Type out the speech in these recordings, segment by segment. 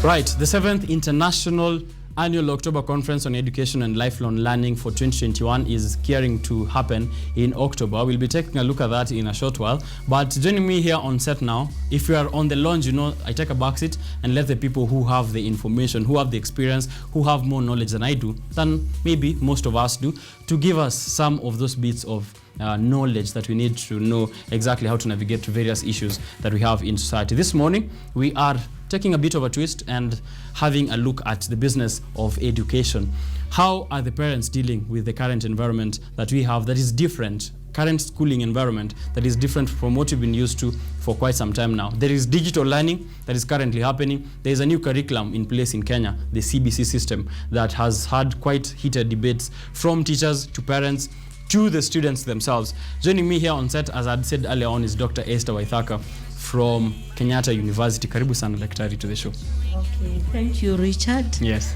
Right, the 7th International Annual October Conference on Education and Lifelong Learning for 2021 is gearing to happen in October. We'll be taking a look at that in a short while. But joining me here on set now, if you are on the launch, I take a back seat and let the people who have the information, who have the experience, who have more knowledge than I do, than maybe most of us do, to give us some of those bits of knowledge that we need to know exactly how to navigate various issues that we have in society. This morning, we are taking a bit of a twist and having a look at the business of education. How are the parents dealing with the current environment that we have that is different, current schooling environment that is different from what we've been used to for quite some time now? There is digital learning that is currently happening. There is a new curriculum in place in Kenya, the CBC system, that has had quite heated debates from teachers to parents to the students themselves. Joining me here on set, as I'd said earlier on, is Dr. Esther Waithaka from Kenyatta University. Karibu sana daktari to the show. Okay, thank you, Richard. Yes.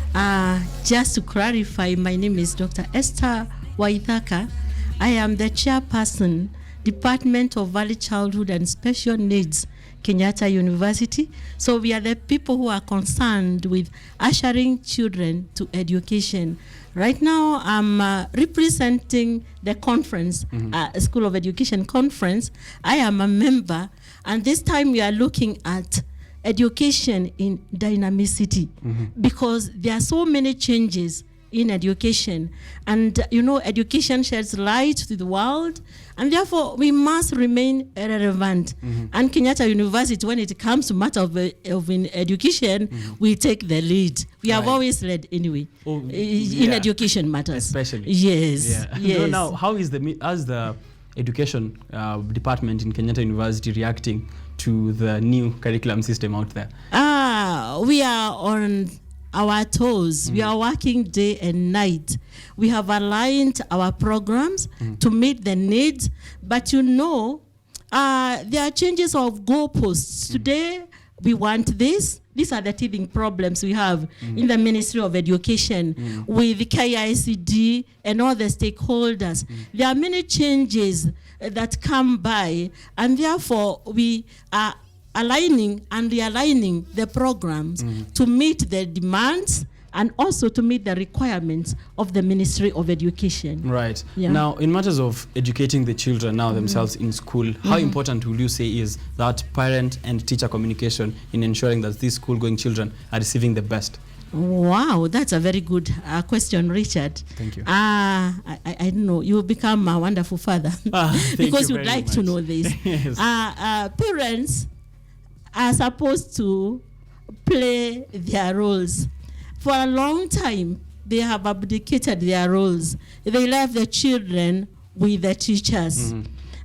Just to clarify, my name is Dr. Esther Waithaka. I am the chairperson, Department of Early Childhood and Special Needs, Kenyatta University. So we are the people who are concerned with ushering children to education. Right now, I'm representing the conference, School of Education Conference. I am a member, and this time we are looking at education in dynamicity, because there are so many changes in education, and education sheds light to the world, and therefore we must remain relevant. And Kenyatta University, when it comes to matter of education, we take the lead. We have always led anyway in education matters, especially. Yes. Yeah. Yes. So now, how is the education department in Kenyatta University reacting to the new curriculum system out there? We are on our toes. We are working day and night. We have aligned our programs to meet the needs, but there are changes of goalposts. Today, we want this. These are the teething problems we have in the Ministry of Education with the KICD and all the stakeholders. There are many changes that come by, and therefore we are aligning and realigning the programs to meet the demands and also to meet the requirements of the Ministry of Education. Right. Yeah. Now, in matters of educating the children now themselves in school, how important will you say is that parent and teacher communication in ensuring that these school-going children are receiving the best? Wow, that's a very good question, Richard. Thank you. I don't know, you become a wonderful father because you'd like to know this. Yes. Parents are supposed to play their roles. For a long time, they have abdicated their roles. They left the children with the teachers.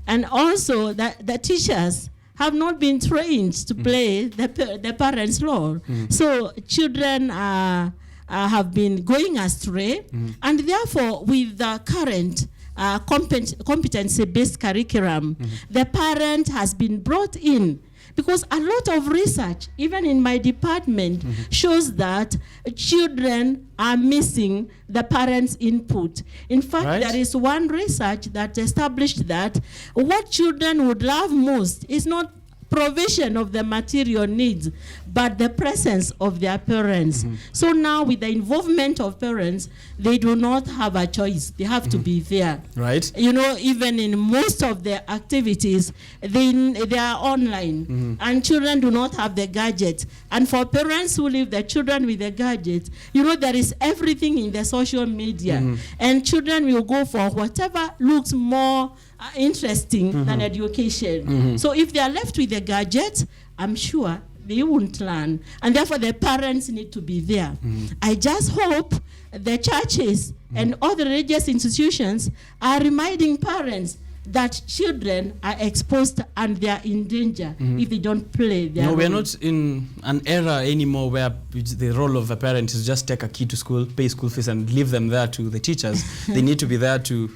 And also, the teachers have not been trained to play the parents' role. So children have been going astray. And therefore, with the current competency-based curriculum, the parent has been brought in, because a lot of research, even in my department, shows that children are missing the parents' input. In fact, there is one research that established that what children would love most is not provision of the material needs, but the presence of their parents. So now, with the involvement of parents, they do not have a choice. They have to be there. Right. Even in most of their activities, they are online, and children do not have the gadget. And for parents who leave their children with the gadget, there is everything in the social media, and children will go for whatever looks more interesting than education. So if they are left with the gadget, I'm sure they won't learn. And therefore, the parents need to be there. I just hope the churches and other religious institutions are reminding parents that children are exposed and they are in danger if they don't play their role. We're not in an era anymore where the role of a parent is just take a kid to school, pay school fees, and leave them there to the teachers. They need to be there to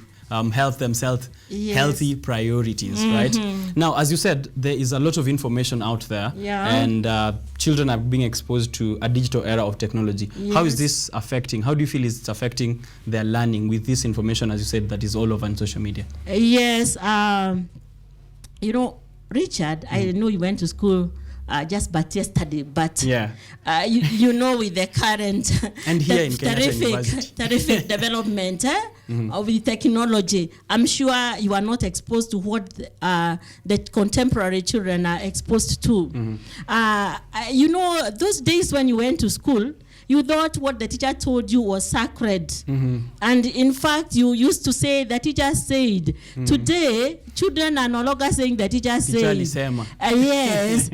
help themselves healthy priorities, right? Now, as you said, there is a lot of information out there, and children are being exposed to a digital era of technology. How is this affecting? How do you feel it's affecting their learning with this information, as you said, that is all over on social media? Yes, Richard, I know you went to school just but yesterday, but Yeah. you know, with the current And here in Kenyatta University. terrific development with technology, I'm sure you are not exposed to what the contemporary children are exposed to. You know, those days when you went to school, you thought what the teacher told you was sacred. And in fact, you used to say the teacher said. Today, children are no longer saying the teacher said. Yes,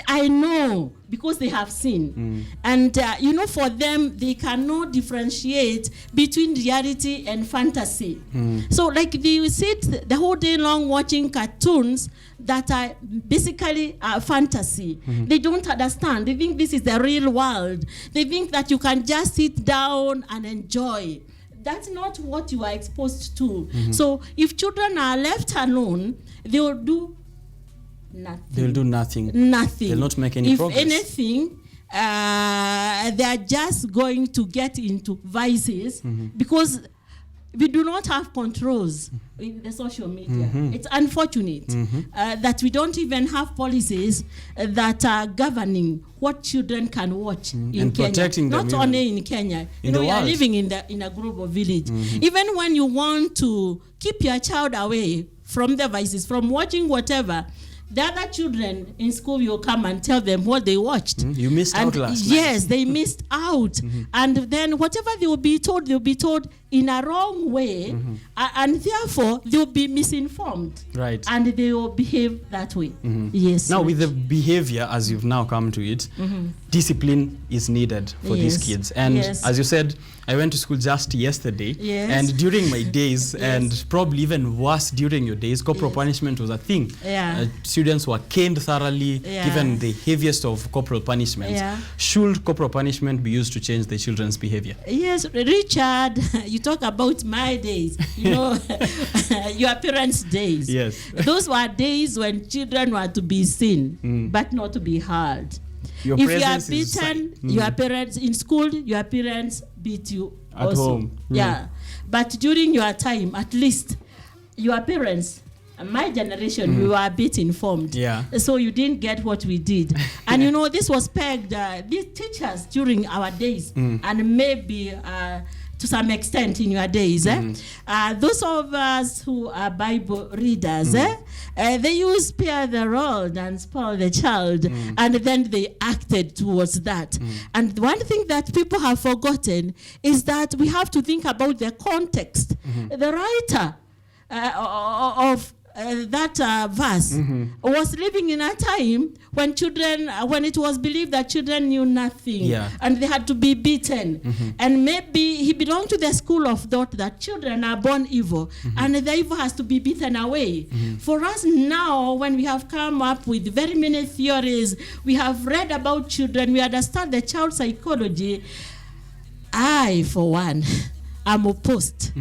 I know, because they have seen. And, you know, for them, they cannot differentiate between reality and fantasy. So, like, they sit the whole day long watching cartoons that are basically fantasy. They don't understand. They think this is the real world. They think that you can just sit down and enjoy. That's not what you are exposed to. So if children are left alone, they will do nothing. They'll do nothing. Nothing. They'll not make any progress. If anything, they are just going to get into vices because we do not have controls in the social media. It's unfortunate that we don't even have policies that are governing what children can watch in and Kenya. Protecting them. Not only in Kenya. You know, we are living in a global village. Even when you want to keep your child away from the vices, from watching whatever, the other children in school will come and tell them what they watched. You missed out last night. Yes, they missed out. And then whatever they'll be told in a wrong way, and therefore they'll be misinformed. Right. And they will behave that way. Yes. Now, with the behavior, as you've now come to it, discipline is needed for these kids. And as you said, I went to school just yesterday, and during my days, and probably even worse during your days, corporal punishment was a thing. Students were caned thoroughly, given the heaviest of corporal punishments. Should corporal punishment be used to change the children's behavior? Yes, Richard, you talk about my days, you know, your parents' days. Yes. Those were days when children were to be seen, but not to be heard. Your if you are presence is beaten, your parents in school, your parents beat you at also. home. Yeah. But during your time, at least, your parents, my generation, we were a bit informed. So you didn't get what we did. And you know, this was pegged, these teachers during our days, and maybe to some extent in your days. Those of us who are Bible readers, they use spare the rod and spoil the child, and then they acted towards that. And one thing that people have forgotten is that we have to think about the context. The writer of that verse was living in a time when children, when it was believed that children knew nothing, and they had to be beaten. And maybe he belonged to the school of thought that children are born evil, and the evil has to be beaten away. For us now, when we have come up with very many theories, we have read about children, we understand the child psychology, I, for one, am opposed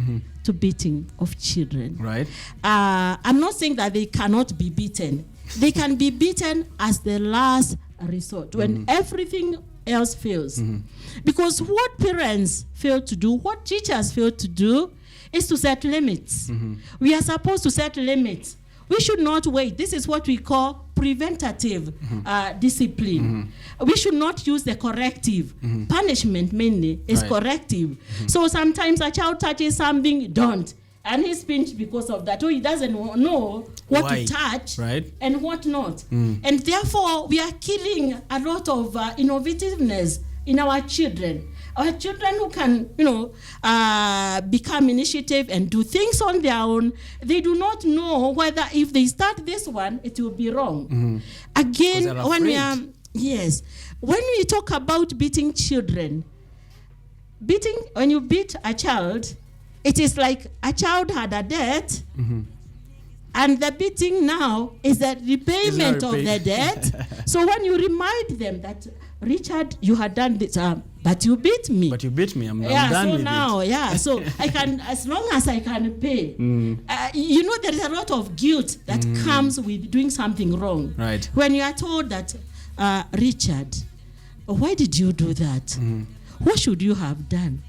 to beating of children. Right. I'm not saying that they cannot be beaten. They can be beaten as the last resort when everything else fails. Because what parents fail to do, what teachers fail to do, is to set limits. We are supposed to set limits. We should not wait. This is what we call preventative discipline. We should not use the corrective. Punishment mainly is corrective. So sometimes a child touches something, don't. And he's pinched because of that. Or he doesn't know what to touch and what not. And therefore, we are killing a lot of innovativeness in our children. Our children who can, you know, become initiative and do things on their own, they do not know whether if they start this one, it will be wrong. Again, when we are, when we talk about beating children, when you beat a child, it is like a child had a debt, and the beating now is the repayment of the debt. So when you remind them that, Richard, you had done this, but you beat me. But you beat me. I'm done with now, it. So I can, as long as I can pay. You know, there is a lot of guilt that comes with doing something wrong. Right. When you are told that, Richard, why did you do that? What should you have done?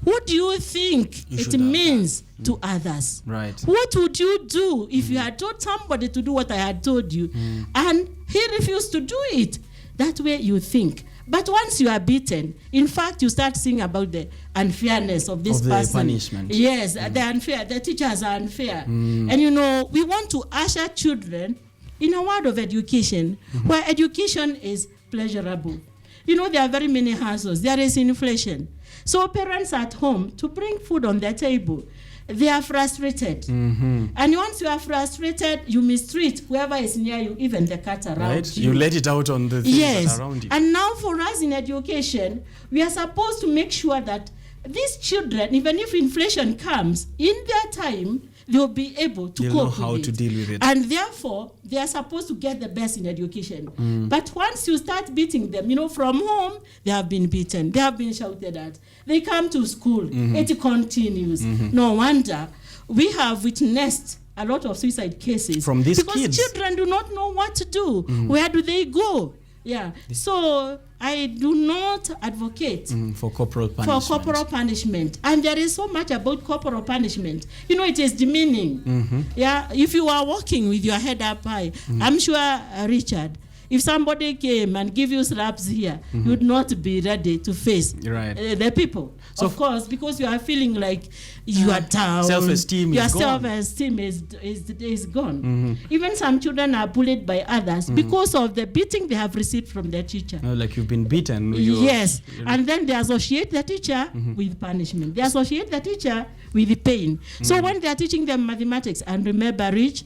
what do you think it means to others? Right. What would you do if you had told somebody to do what I had told you and he refused to do it? That way you think. But once you are beaten, in fact, you start seeing about the unfairness of this person. Punishment. Yes, the unfair. The teachers are unfair. And you know, we want to usher children in a world of education where education is pleasurable. You know, there are very many hassles. There is inflation. So parents at home, to bring food on their table, they are frustrated. And once you are frustrated, you mistreat whoever is near you, even the cat around you. You let it out on the things that are around you. And now for us in education, we are supposed to make sure that these children, even if inflation comes, in their time, they'll be able to cope know with how it. to deal with it. And therefore, they are supposed to get the best in education. But once you start beating them, you know, from home, they have been beaten. They have been shouted at. They come to school. It continues. No wonder we have witnessed a lot of suicide cases. From these because kids. Children do not know what to do. Where do they go? Yeah. So I do not advocate for corporal punishment. For corporal punishment. And there is so much about corporal punishment. You know, it is demeaning. Yeah. If you are walking with your head up high, I'm sure, Richard, if somebody came and give you slaps here, you would not be ready to face the people. So of course, because you are feeling like you are down. Self-esteem is gone. Your self-esteem is gone. Even some children are bullied by others because of the beating they have received from their teacher. Oh, like you've been beaten. Yes. And then they associate the teacher with punishment. They associate the teacher with the pain. So when they are teaching them mathematics, and remember, Rich,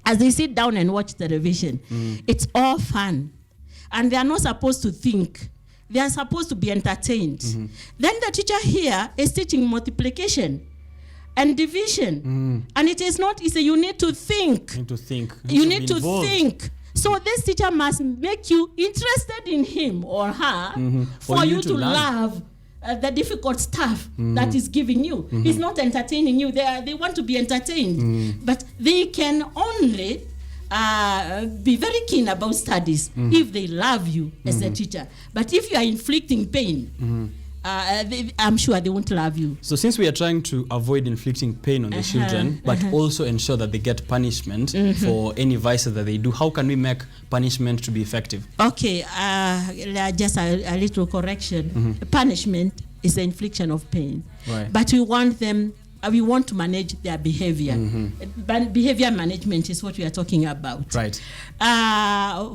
as they sit down and watch television, it's all fun. And they are not supposed to think. They are supposed to be entertained. Then the teacher here is teaching multiplication and division. And it is not easy. You need to think. You need to think. So this teacher must make you interested in him or her for you to love the difficult stuff that is giving you. He's not entertaining you. They want to be entertained. But they can only be very keen about studies if they love you as a teacher. But if you are inflicting pain, I'm sure they won't love you. So since we are trying to avoid inflicting pain on the children, but also ensure that they get punishment for any vices that they do, how can we make punishment to be effective? Okay, just a little correction. Punishment is the infliction of pain. Right. But we want them, we want to manage their behavior. But behavior management is what we are talking about. Right.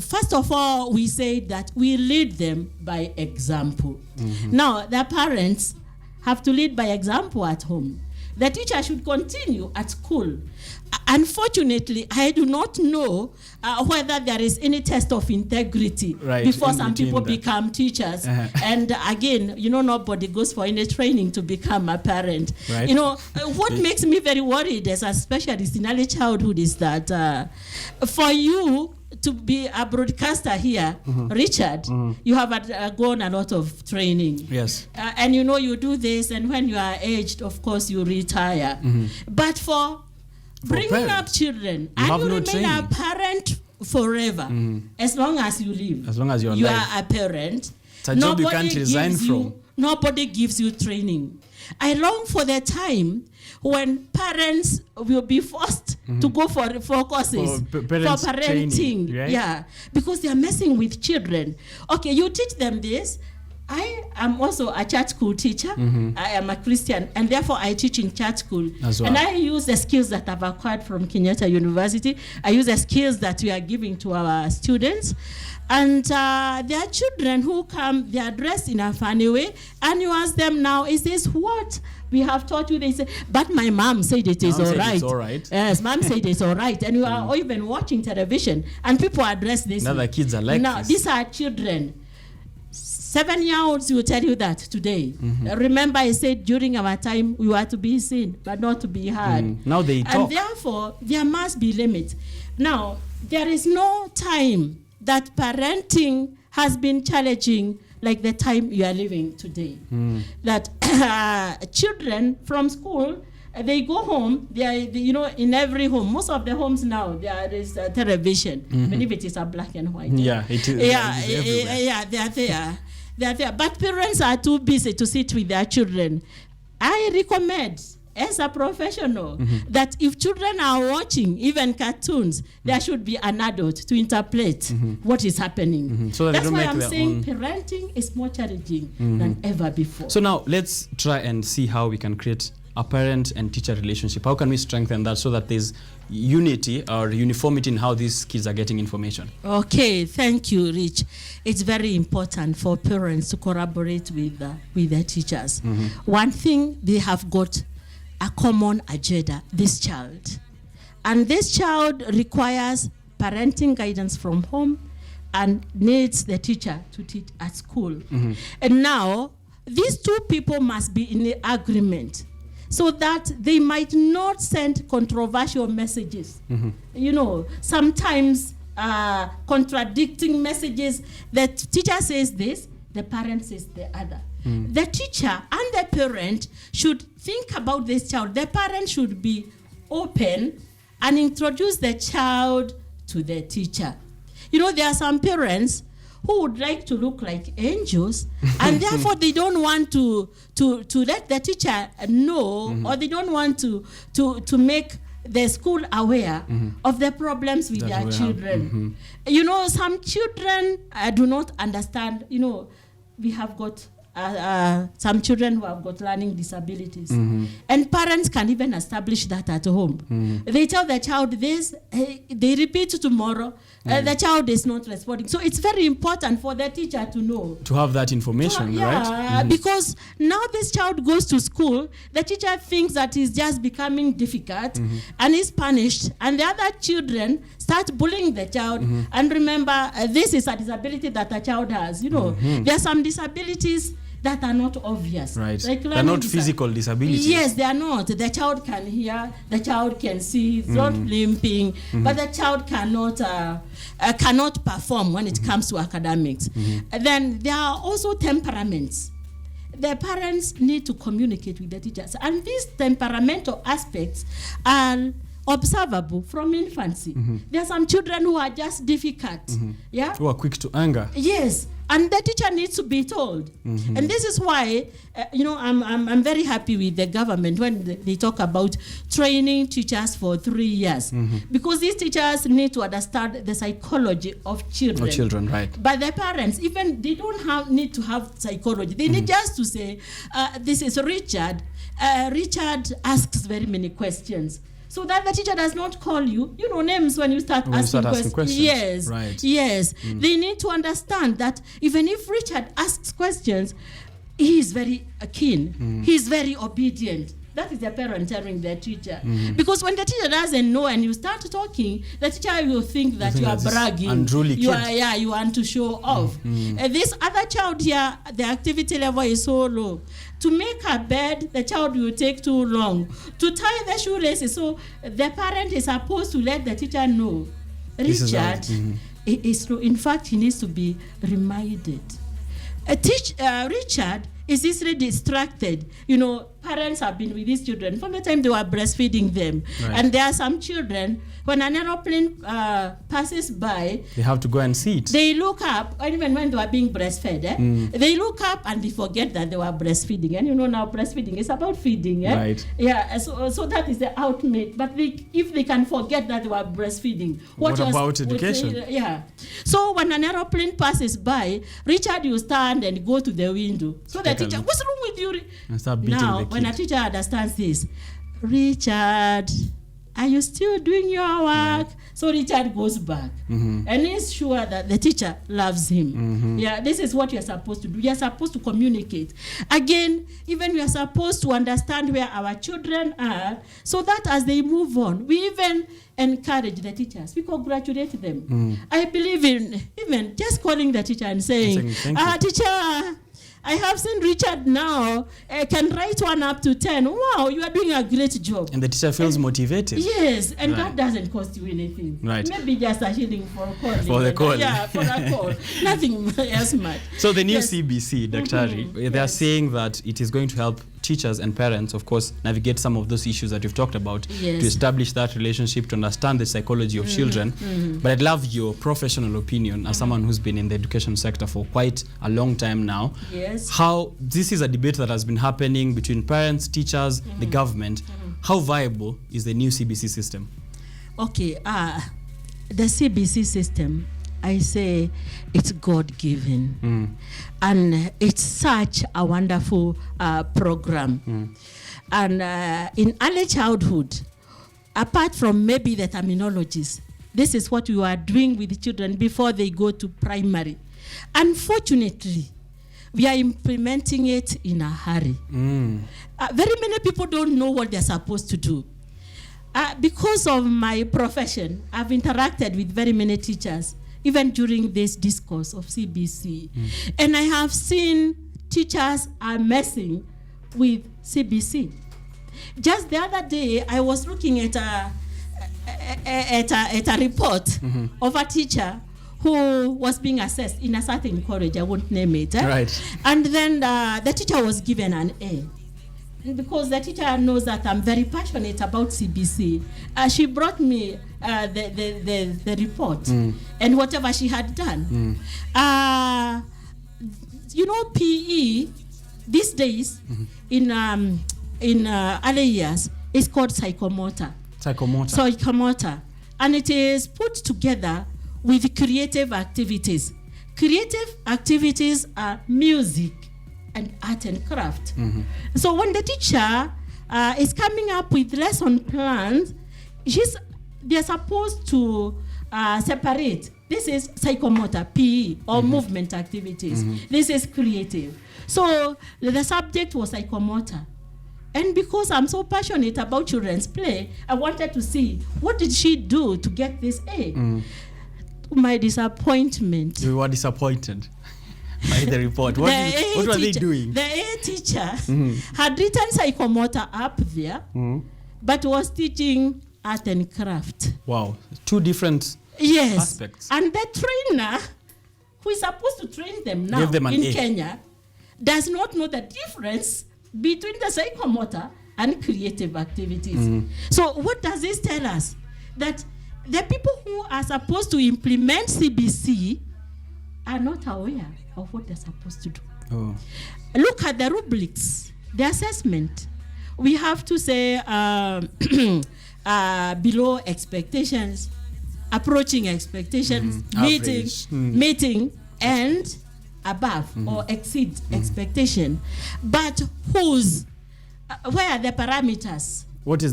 First of all, we say that we lead them by example. Now, the parents have to lead by example at home. The teacher should continue at school. Unfortunately, I do not know whether there is any test of integrity before some people become teachers. And again, you know, nobody goes for any training to become a parent. You know, what makes me very worried as a specialist in early childhood is that for you to be a broadcaster here, Richard, you have gone a lot of training. Yes. And you know, you do this, and when you are aged, of course, you retire. But for bringing up children, and you remain a parent forever, as long as you live. As long as you're you alive. are a parent. It's a job you can't resign from. Nobody gives you training. I long for the time when parents will be forced to go for courses for parenting. Training, right? Yeah, because they are messing with children. Okay, you teach them this. I am also a church school teacher. I am a Christian, and therefore I teach in church school. As well. And I use the skills that I've acquired from Kenyatta University. I use the skills that we are giving to our students. And there are children who come, they are dressed in a funny way, and you ask them now, is this what we have taught you? They say, but my mom said it is all right. It's all right. Yes, mom said it's all right. And you are even watching television, and people are dressed this way. Now the kids are like now, this. These are children. 7-year-olds will tell you that today. Remember, I said during our time we were to be seen, but not to be heard. Now they talk. And therefore, there must be limits. Now, there is no time that parenting has been challenging like the time you are living today. That children from school, they go home, you know, in every home, most of the homes now, there is a television, even if it is a black and white. Yeah, it is. Yeah, they are there. they are there. But parents are too busy to sit with their children. I recommend, as a professional, that if children are watching even cartoons, there should be an adult to interpret what is happening. So that that's they don't why make I'm their saying own. parenting is more challenging than ever before. So now let's try and see how we can create a parent and teacher relationship. How can we strengthen that so that there's unity or uniformity in how these kids are getting information? Okay, thank you, Rich. It's very important for parents to collaborate with their teachers. One thing, they have got a common agenda, this child. And this child requires parenting guidance from home and needs the teacher to teach at school. And now, these two people must be in agreement so that they might not send controversial messages. You know, sometimes contradicting messages. The teacher says this, the parent says the other. The teacher and the parent should think about this child. The parent should be open and introduce the child to the teacher. You know, there are some parents who would like to look like angels, and therefore they don't want to let the teacher know, or they don't want to make the school aware of the problems with their children. You know, some children do not understand. You know, we have got some children who have got learning disabilities, and parents can even establish that at home. They tell the child this, they repeat tomorrow, the child is not responding. So it's very important for the teacher to know. To have that information, right? Because now this child goes to school, the teacher thinks that he's just becoming difficult and is punished, and the other children start bullying the child. And remember, this is a disability that a child has. You know, there are some disabilities that are not obvious. Right. Like they're not physical disabilities. Yes, they are not. The child can hear, the child can see, it's not limping, but the child cannot perform when it comes to academics. Then there are also temperaments. The parents need to communicate with the teachers, and these temperamental aspects are observable from infancy. There are some children who are just difficult, who are quick to anger. Yes, and the teacher needs to be told. And this is why, you know, I'm very happy with the government when they talk about training teachers for 3 years, because these teachers need to understand the psychology of children. Of children, right? But the parents, even they don't need to have psychology. They need just to say, "This is Richard. Richard asks very many questions." So that the teacher does not call you, you know, names when you start asking questions. Yes, right. Yes. They need to understand that even if Richard asks questions, he is very keen. He is very obedient. That is the parent telling the teacher. Because when the teacher doesn't know and you start talking, the teacher will think that you are bragging. Unruly you kid. are, you want to show off. This other child here, the activity level is so low. To make a bed, the child will take too long. To tie the shoelaces, so the parent is supposed to let the teacher know. Richard, in fact, he needs to be reminded. Richard is easily distracted. You know, parents have been with these children from the time they were breastfeeding them. Right. And there are some children, when an aeroplane passes by, they have to go and see it. They look up, even when they were being breastfed, they look up and they forget that they were breastfeeding. And you know now breastfeeding is about feeding. Right. Yeah, so that is the ultimate. But if they can forget that they were breastfeeding. What about education? So when an aeroplane passes by, Richard will stand and go to the window. So the teacher, what's wrong with you? And start beating now, the kid. When a teacher understands this, Richard, are you still doing your work? Right. So Richard goes back and is sure that the teacher loves him. Yeah, this is what you're supposed to do. You're supposed to communicate. Again, even we are supposed to understand where our children are, so that as they move on, we even encourage the teachers. We congratulate them. I believe in even just calling the teacher and saying, teacher, I have seen Richard now can write 1 up to 10. Wow, you are doing a great job. And the teacher feels motivated. Yes, and that doesn't cost you anything. Right. Maybe just a shilling for a call. For the call. Yeah, for a call. Nothing else much. So the new CBC, Daktari, they are saying that it is going to help teachers and parents, of course, navigate some of those issues that you've talked about, Yes. to establish that relationship, to understand the psychology of children. But I'd love your professional opinion as someone who's been in the education sector for quite a long time now. Yes. How this is a debate that has been happening between parents, teachers, the government. How viable is the new CBC system? Okay, the CBC system, I say it's God-given. And it's such a wonderful program. And in early childhood, apart from maybe the terminologies, this is what we are doing with the children before they go to primary. Unfortunately, we are implementing it in a hurry. Very many people don't know what they're supposed to do. Because of my profession, I've interacted with very many teachers, even during this discourse of CBC. And I have seen teachers are messing with CBC. Just the other day, I was looking at a report of a teacher who was being assessed in a certain college, I won't name it. Right. And then the teacher was given an A. Because the teacher knows that I'm very passionate about CBC. She brought me the report and whatever she had done. You know, PE these days in early years is called psychomotor. Psychomotor. And it is put together with creative activities. Creative activities are music and art and craft. So when the teacher is coming up with lesson plans, they're supposed to separate. This is psychomotor, PE, or movement activities. This is creative. So the subject was psychomotor. And because I'm so passionate about children's play, I wanted to see what did she do to get this A. My disappointment. You were disappointed by the report. What were they doing? The A teacher had written psychomotor up there, but was teaching art and craft. Wow, two different aspects. And the trainer, who is supposed to train them now Give them an in A. Kenya, does not know the difference between the psychomotor and creative activities. So what does this tell us? That the people who are supposed to implement CBC are not aware of what they're supposed to do. Look at the rubrics, the assessment. We have to say below expectations, approaching expectations, meeting, and above or exceed expectation. But where are the parameters? What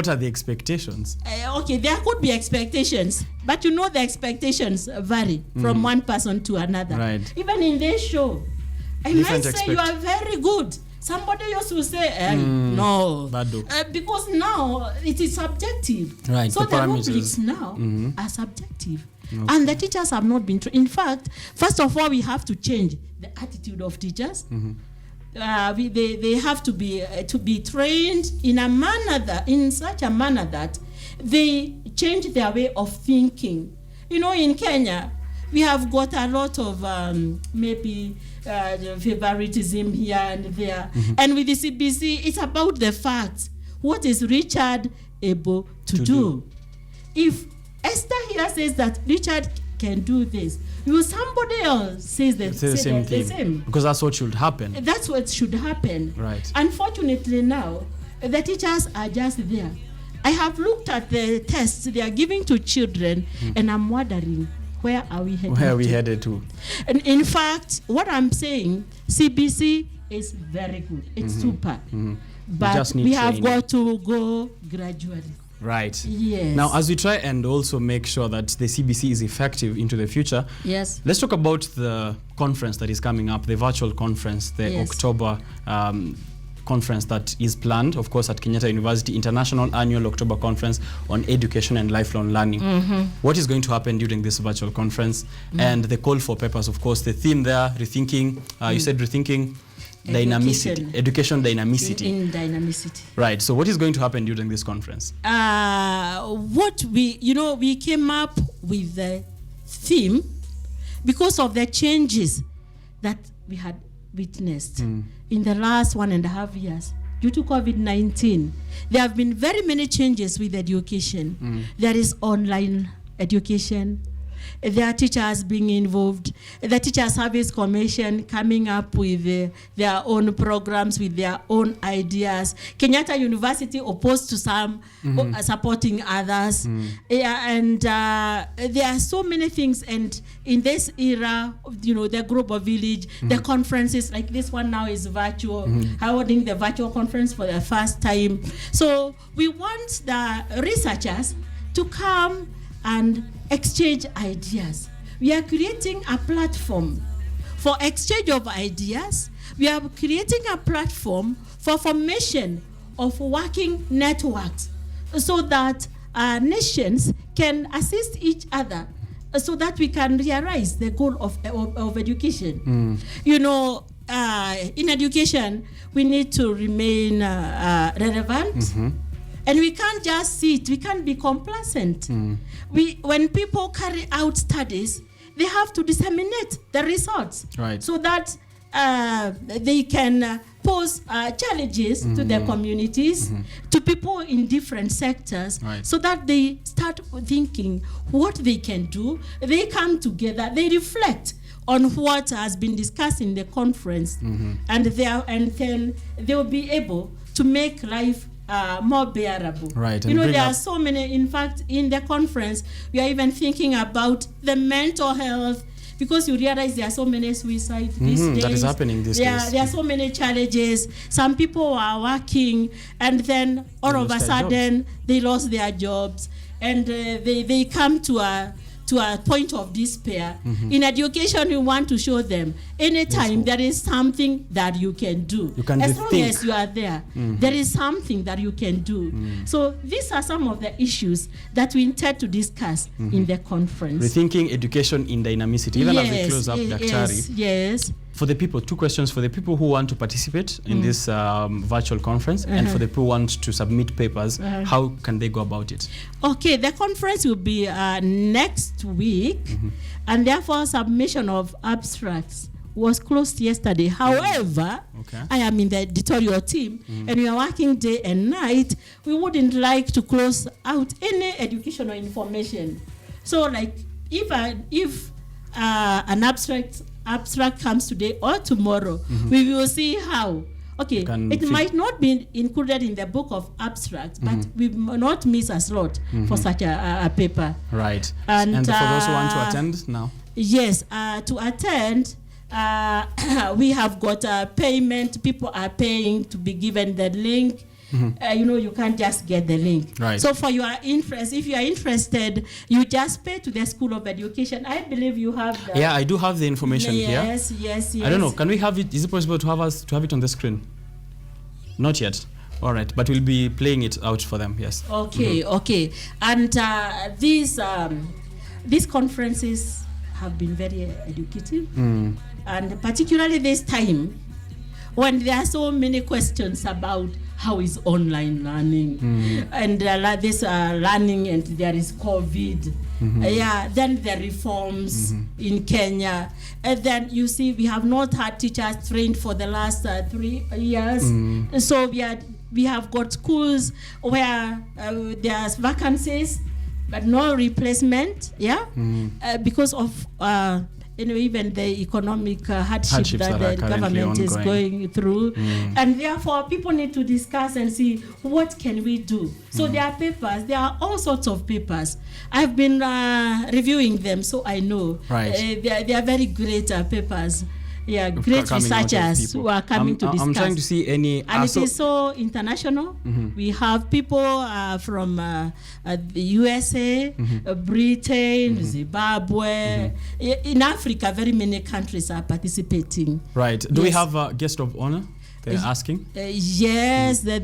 are the expectations? Okay, there could be expectations, but you know the expectations vary from one person to another. Right. Even in this show, I might say you are very good. Somebody used to say, no. Because now it is subjective. Right. So the rubrics now are subjective. Okay. And the teachers have not been trained. In fact, first of all, we have to change the attitude of teachers. They have to be trained in such a manner that they change their way of thinking. You know, in Kenya, we have got a lot of favoritism here and there. And with the CBC, it's about the facts. What is Richard able to do? If Esther here says that Richard can do this, somebody else says the same. Because that's what should happen. That's what should happen. Right. Unfortunately now, the teachers are just there. I have looked at the tests they are giving to children, and I'm wondering, where are we headed to? And in fact, what I'm saying, CBC is very good. It's super. But we have got to go gradually. Right. Yes. Now, as we try and also make sure that the CBC is effective into the future, yes, let's talk about the conference that is coming up, the virtual conference, the October conference that is planned, of course, at Kenyatta University, International Annual October Conference on Education and Lifelong Learning. What is going to happen during this virtual conference? And the call for papers, of course, the theme there, rethinking, you said rethinking, education dynamicity. In dynamicity. Right. So what is going to happen during this conference? We came up with the theme because of the changes that we had witnessed in the last 1.5 years due to COVID-19. There have been very many changes with education. There is online education. There are teachers being involved. The Teachers Service Commission coming up with their own programs, with their own ideas. Kenyatta University opposed to some, supporting others. And there are so many things. And in this era, the global village, the conferences like this one now is virtual, holding the virtual conference for the first time. So we want the researchers to come and exchange ideas. We are creating a platform for exchange of ideas. We are creating a platform for formation of working networks so that nations can assist each other so that we can realize the goal of education. In education, we need to remain relevant. And we can't just sit, we can't be complacent. When people carry out studies, they have to disseminate the results so that they can pose challenges to their communities, to people in different sectors, so that they start thinking what they can do. They come together, they reflect on what has been discussed in the conference, and then they'll be able to make life more bearable. There are so many. In fact, in the conference, we are even thinking about the mental health, because you realize there are so many suicides these days. That is happening these days. There are so many challenges. Some people are working, and then all of a sudden they lost their jobs, and they come to a point of despair. In education, we want to show them anytime there is something that you can do. As long as you are there, there is something that you can do. So these are some of the issues that we intend to discuss in the conference. Rethinking education in dynamicity. Even as we close up, Daktari. Yes. For the people, 2 questions for the people who want to participate in this virtual conference, and for the people who want to submit papers, how can they go about it? Okay, the conference will be next week, and therefore submission of abstracts was closed yesterday. However, I am in the editorial team, and we are working day and night. We wouldn't like to close out any educational information. So, like, if an abstract comes today or tomorrow, we will see how. It might not be included in the book of abstracts, but we will not miss a slot for such a paper. Right. And for those who want to attend now? Yes, to attend, we have got payment. People are paying to be given the link. You can't just get the link. So for your interest, if you are interested, you just pay to the School of Education. I believe you have the... Yeah, I do have the information here. Yes. I don't know. Can we have it? Is it possible to have it on the screen? Not yet. All right, but we'll be playing it out for them. Yes. Okay. And these conferences have been very educative, and particularly this time when there are so many questions about how is online learning, and this learning, and there is COVID. Then the reforms in Kenya, and then you see we have not had teachers trained for the last 3 years. So we have got schools where there's vacancies but no replacement. Because of even the economic hardship that the government is going through. And therefore, people need to discuss and see what can we do. So there are papers. There are all sorts of papers. I've been reviewing them, so I know. They are very great papers. Great researchers who are coming to discuss. I'm trying to see any... And it is so international. We have people from the USA, Britain, Zimbabwe. In Africa, very many countries are participating. Right. Do we have a guest of honor? They're asking? Yes, the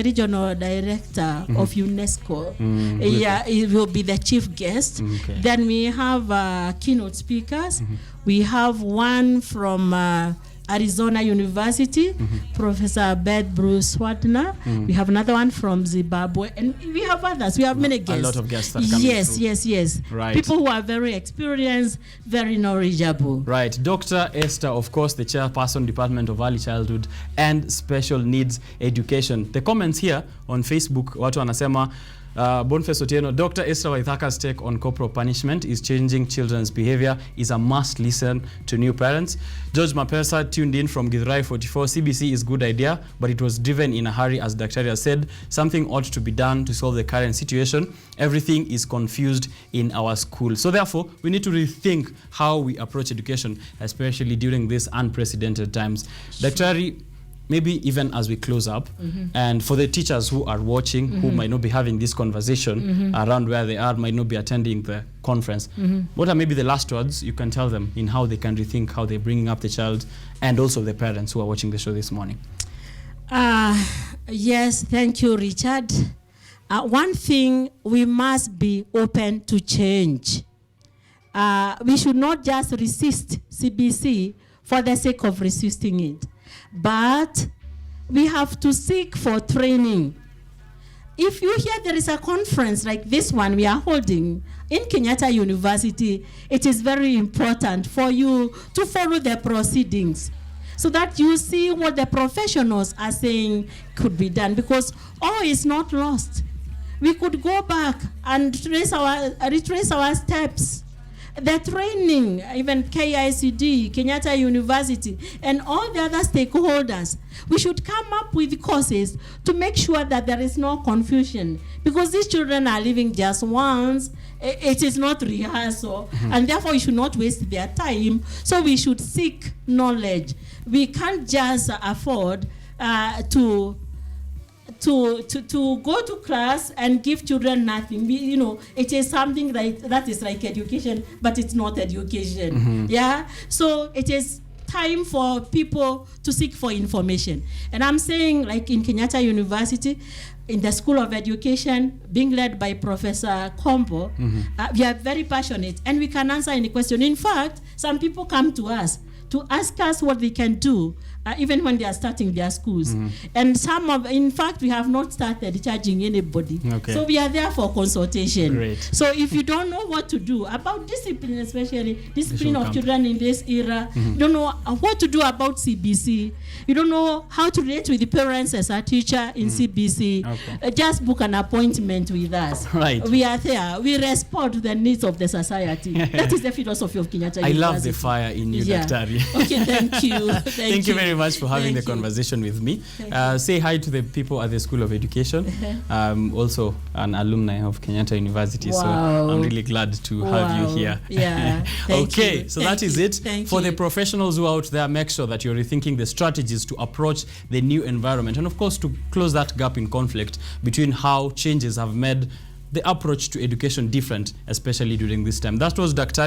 regional director of UNESCO. It will be the chief guest. Then we have keynote speakers. We have one from Arizona University, Professor Beth Bruce Wadner. We have another one from Zimbabwe, and we have others. We have many guests. A lot of guests that are coming Yes. Right. People who are very experienced, very knowledgeable. Right. Dr. Esther, of course, the chairperson, Department of Early Childhood and Special Needs Education. The comments here on Facebook, watu wanasema, Boniface Otieno, Dr. Esther Waithaka's take on corporal punishment is changing children's behavior is a must listen to new parents. George Mapesa tuned in from Githurai 44. CBC is good idea, but it was driven in a hurry, as Dr. has said. Something ought to be done to solve the current situation. Everything is confused in our school. So therefore, we need to rethink how we approach education, especially during these unprecedented times. Dr. Maybe even as we close up, and for the teachers who are watching, who might not be having this conversation around where they are, might not be attending the conference, what are maybe the last words you can tell them in how they can rethink how they're bringing up the child, and also the parents who are watching the show this morning? Yes, thank you, Richard. One thing, we must be open to change. We should not just resist CBC for the sake of resisting it, but we have to seek for training. If you hear there is a conference like this one we are holding in Kenyatta University, it is very important for you to follow the proceedings so that you see what the professionals are saying could be done, because all is not lost. We could go back and retrace our steps. The training, even KICD, Kenyatta University, and all the other stakeholders, we should come up with courses to make sure that there is no confusion, because these children are living just once. It is not rehearsal, and therefore we should not waste their time. So we should seek knowledge. We can't just afford to go to class and give children nothing. It is something that is like education, but it's not education. Yeah. So it is time for people to seek for information. And I'm saying, like in Kenyatta University, in the School of Education, being led by Professor Kombo, we are very passionate, and we can answer any question. In fact, some people come to us to ask us what they can do, even when they are starting their schools. And in fact, we have not started charging anybody. Okay. So we are there for consultation. Great. So if you don't know what to do about discipline, especially discipline of children in this era, you don't know what to do about CBC, you don't know how to relate with the parents as a teacher in CBC, just book an appointment with us. Right. We are there. We respond to the needs of the society. That is the philosophy of Kenyatta University. I love the fire in you, Dr. Okay, thank you. Thank you very much for having the conversation with me. Say hi to the people at the School of Education. Also an alumni of Kenyatta University, so I'm really glad to have you here. Yeah. Okay, so that is it. For the professionals who are out there, make sure that you're rethinking the strategies to approach the new environment, and of course to close that gap in conflict between how changes have made the approach to education different, especially during this time. That was Dr.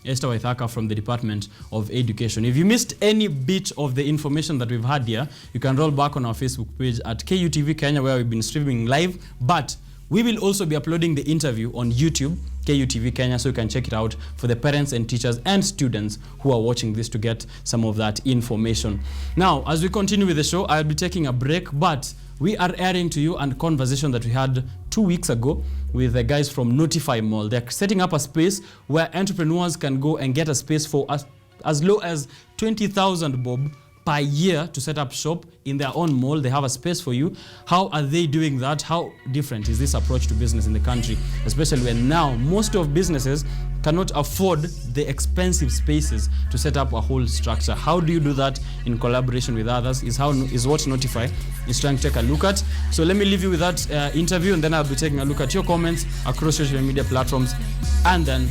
Esther Waithaka from the Department of Education. If you missed any bit of the information that we've had here, you can roll back on our Facebook page at KUTV Kenya, where we've been streaming live, but we will also be uploading the interview on YouTube, KUTV Kenya, so you can check it out for the parents and teachers and students who are watching this to get some of that information. Now, as we continue with the show, I'll be taking a break, but we are airing to you a conversation that we had 2 weeks ago with the guys from Notify Mall. They're setting up a space where entrepreneurs can go and get a space for as low as 20,000 bob per year to set up shop in their own mall. They have a space for you. How are they doing that? How different is this approach to business in the country, especially when now most of businesses cannot afford the expensive spaces to set up a whole structure? How do you do that in collaboration with others is what Notify is trying to take a look at. So let me leave you with that interview, and then I'll be taking a look at your comments across social media platforms, and then